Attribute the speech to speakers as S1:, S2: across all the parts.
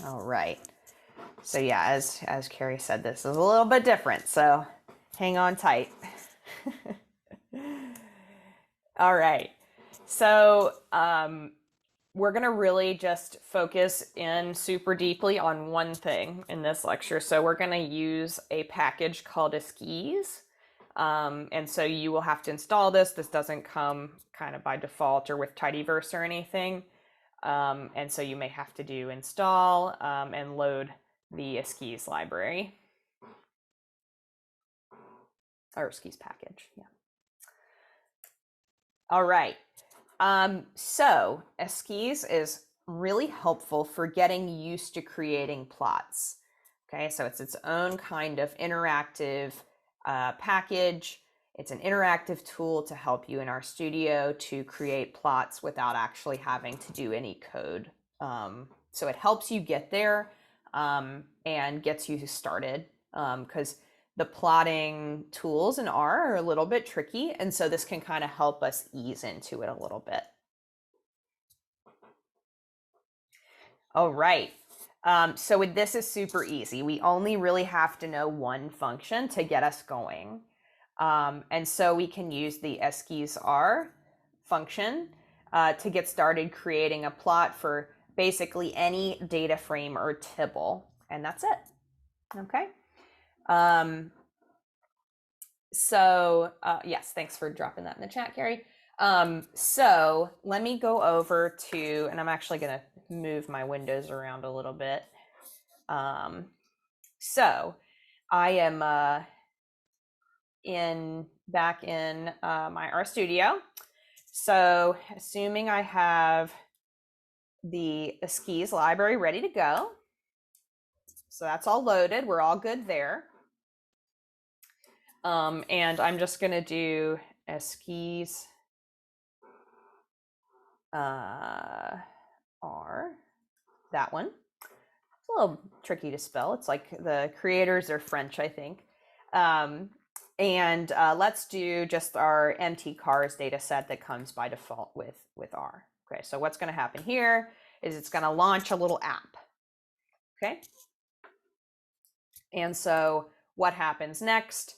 S1: All right. So yeah, as Carrie said, this is a little bit different. So hang on tight. All right. So we're going to really just focus in super deeply on one thing in this lecture. So we're going to use a package called Esquisse. And so you will have to install this. This doesn't come kind of by default or with tidyverse or anything. And so you may have to do install and load the Esquisse library. Or Esquisse package, yeah. All right. So Esquisse is really helpful for getting used to creating plots. Okay, so it's its own kind of interactive package. It's an interactive tool to help you in RStudio to create plots without actually having to do any code. So it helps you get there and gets you started because the plotting tools in R are a little bit tricky, and so this can kind of help us ease into it a little bit. All right. So with this is super easy. We only really have to know one function to get us going. And so we can use the Esquisse R function to get started creating a plot for basically any data frame or tibble. And that's it. Okay. Yes, thanks for dropping that in the chat, Carrie. So let me go over to, and I'm actually going to move my windows around a little bit. So I am back in my RStudio. So assuming I have the Esquisse library ready to go. So that's all loaded. We're all good there. And I'm just going to do Esquisse R, that one. It's a little tricky to spell. It's like the creators are French, I think. And let's do just our empty cars data set that comes by default with R. Okay, so what's going to happen here is it's going to launch a little app. Okay. And so what happens next?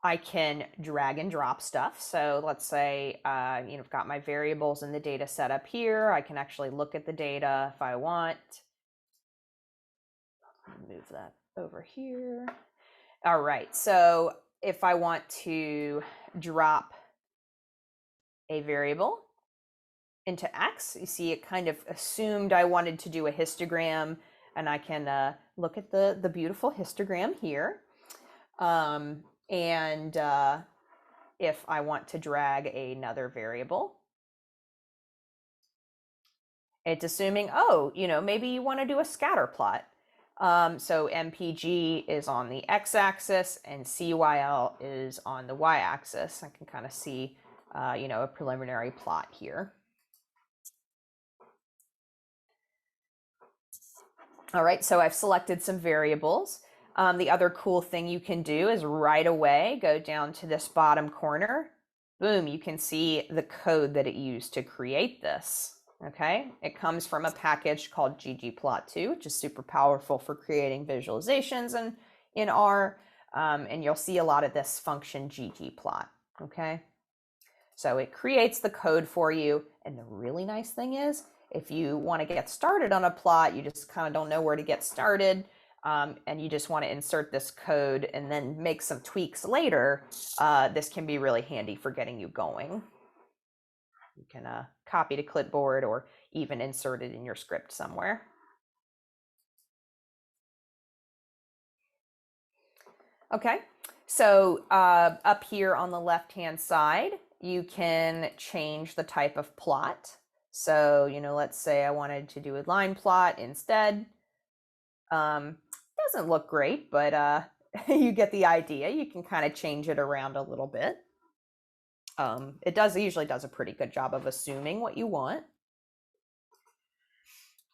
S1: I can drag and drop stuff. So let's say, I've got my variables in the data set up here. I can actually look at the data if I want. Move that over here. All right, so if I want to drop a variable into X, you see it kind of assumed I wanted to do a histogram, and I can look at the beautiful histogram here. If I want to drag another variable, it's assuming, maybe you want to do a scatter plot. So MPG is on the x-axis and CYL is on the y-axis. I can kind of see, a preliminary plot here. All right, so I've selected some variables. The other cool thing you can do is right away go down to this bottom corner. Boom, you can see the code that it used to create this. Okay, it comes from a package called ggplot2, which is super powerful for creating visualizations in R. And you'll see a lot of this function ggplot. Okay, so it creates the code for you. And the really nice thing is, if you want to get started on a plot, you just kind of don't know where to get started, and you just want to insert this code and then make some tweaks later, this can be really handy for getting you going. You can copy to clipboard or even insert it in your script somewhere. Okay, so up here on the left-hand side, you can change the type of plot. So, let's say I wanted to do a line plot instead. Doesn't look great, but you get the idea. You can kind of change it around a little bit. It usually does a pretty good job of assuming what you want.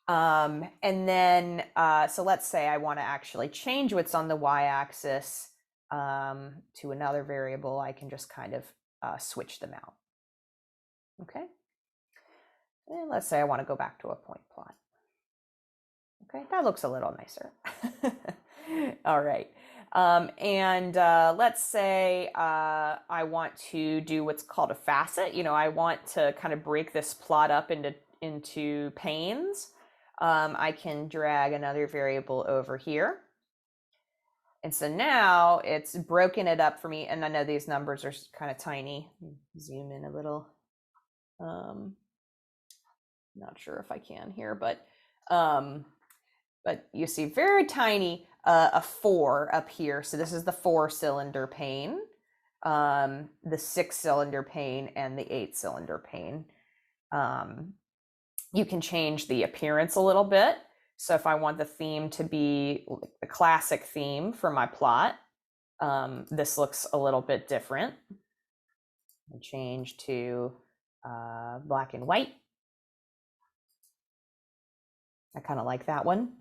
S1: And then, so let's say I want to actually change what's on the y-axis to another variable. I can just kind of switch them out. Okay. And let's say I want to go back to a point plot. Okay, that looks a little nicer. All right. Let's say I want to do what's called a facet. I want to kind of break this plot up into panes. I can drag another variable over here. And so now it's broken it up for me. And I know these numbers are kind of tiny. Zoom in a little. Not sure if I can here, but you see very tiny, a 4 up here. So this is the 4-cylinder pane, the 6-cylinder pane, and the 8-cylinder pane. You can change the appearance a little bit. So if I want the theme to be the classic theme for my plot, this looks a little bit different. I'll change to black and white. I kind of like that one.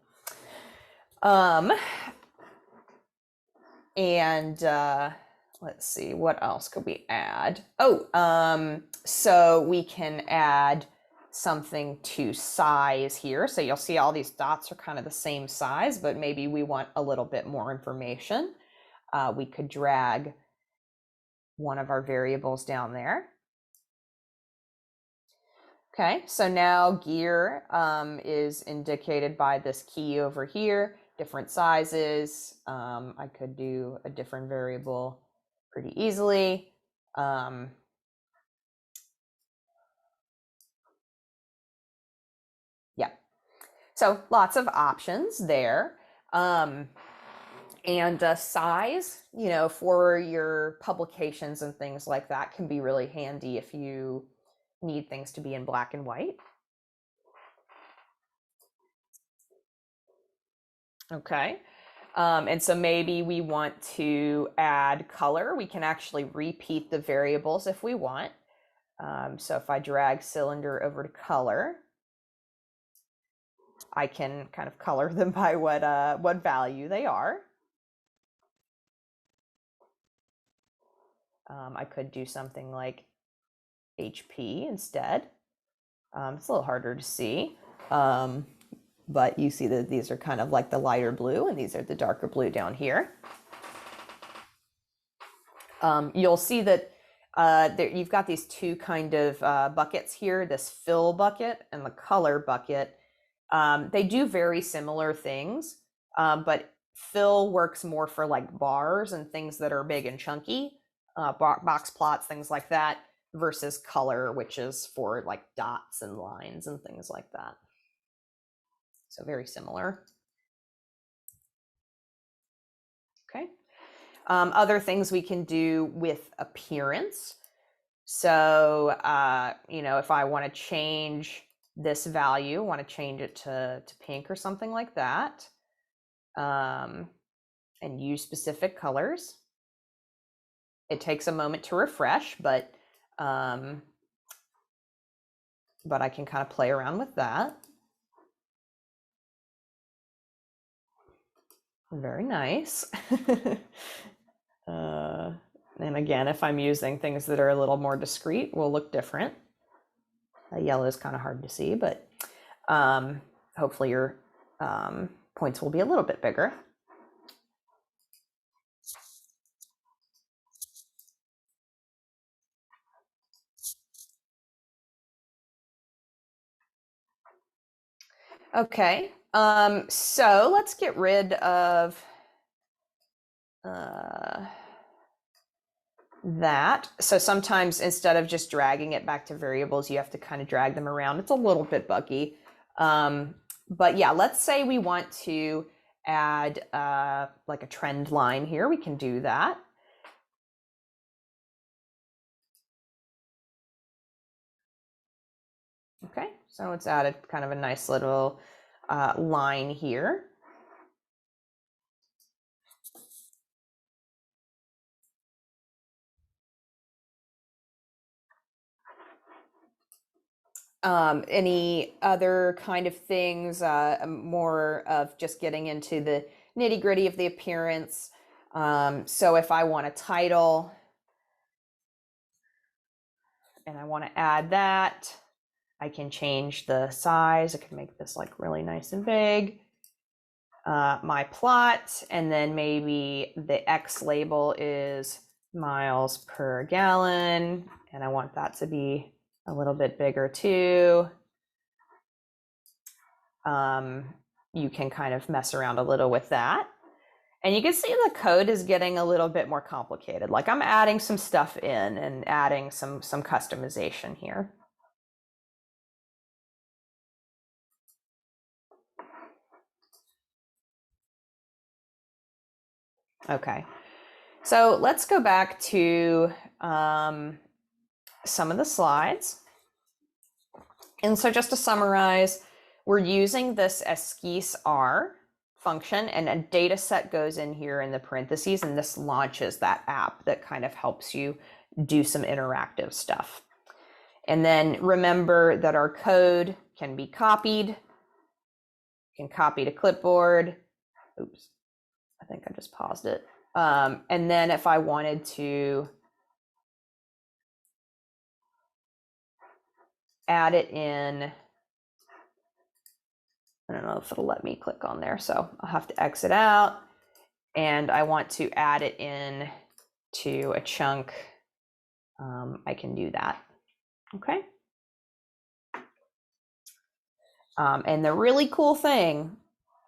S1: Let's see, what else could we add? So we can add something to size here. So you'll see all these dots are kind of the same size, but maybe we want a little bit more information. We could drag one of our variables down there. Okay, so now gear is indicated by this key over here, different sizes. I could do a different variable pretty easily. Yeah, so lots of options there. Size, for your publications and things like that can be really handy if you need things to be in black and white. Okay. And so maybe we want to add color. We can actually repeat the variables if we want. So if I drag cylinder over to color, I can kind of color them by what value they are. I could do something like HP instead. It's a little harder to see, but you see that these are kind of like the lighter blue and these are the darker blue down here. You'll see that you've got these two kind of buckets here, this fill bucket and the color bucket. They do very similar things, but fill works more for like bars and things that are big and chunky, box plots, things like that, versus color, which is for like dots and lines and things like that. So very similar. Okay. Other things we can do with appearance. So, if I want to change this value, want to change it to pink or something like that, and use specific colors. It takes a moment to refresh, but I can kind of play around with that. Very nice. And again, if I'm using things that are a little more discrete, will look different. Yellow is kind of hard to see, but hopefully your points will be a little bit bigger. Okay, so let's get rid of that. So sometimes instead of just dragging it back to variables, you have to kind of drag them around. It's a little bit buggy. But yeah, let's say we want to add like a trend line here. We can do that. Okay, so it's added kind of a nice little line here. Any other kind of things, more of just getting into the nitty gritty of the appearance. So if I want a title and I want to add that, I can change the size. I can make this like really nice and big. my plot, and then maybe the X label is miles per gallon, and I want that to be a little bit bigger too. You can kind of mess around a little with that. And you can see the code is getting a little bit more complicated. Like I'm adding some stuff in and adding some customization here. Okay, so let's go back to some of the slides. And so just to summarize, we're using this Esquisse R function, and a data set goes in here in the parentheses, and this launches that app that kind of helps you do some interactive stuff. And then remember that our code can be copied, can copy to clipboard. Oops, I think I just paused it. And then if I wanted to add it in, I don't know if it'll let me click on there, so I'll have to exit out. And I want to add it in to a chunk. I can do that. Okay. And the really cool thing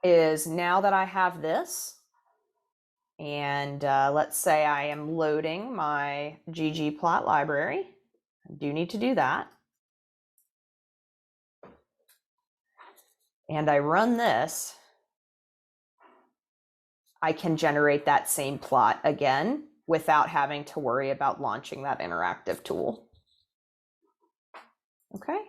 S1: is now that I have this, and let's say I am loading my ggplot library, I do need to do that. And I run this, I can generate that same plot again without having to worry about launching that interactive tool. Okay.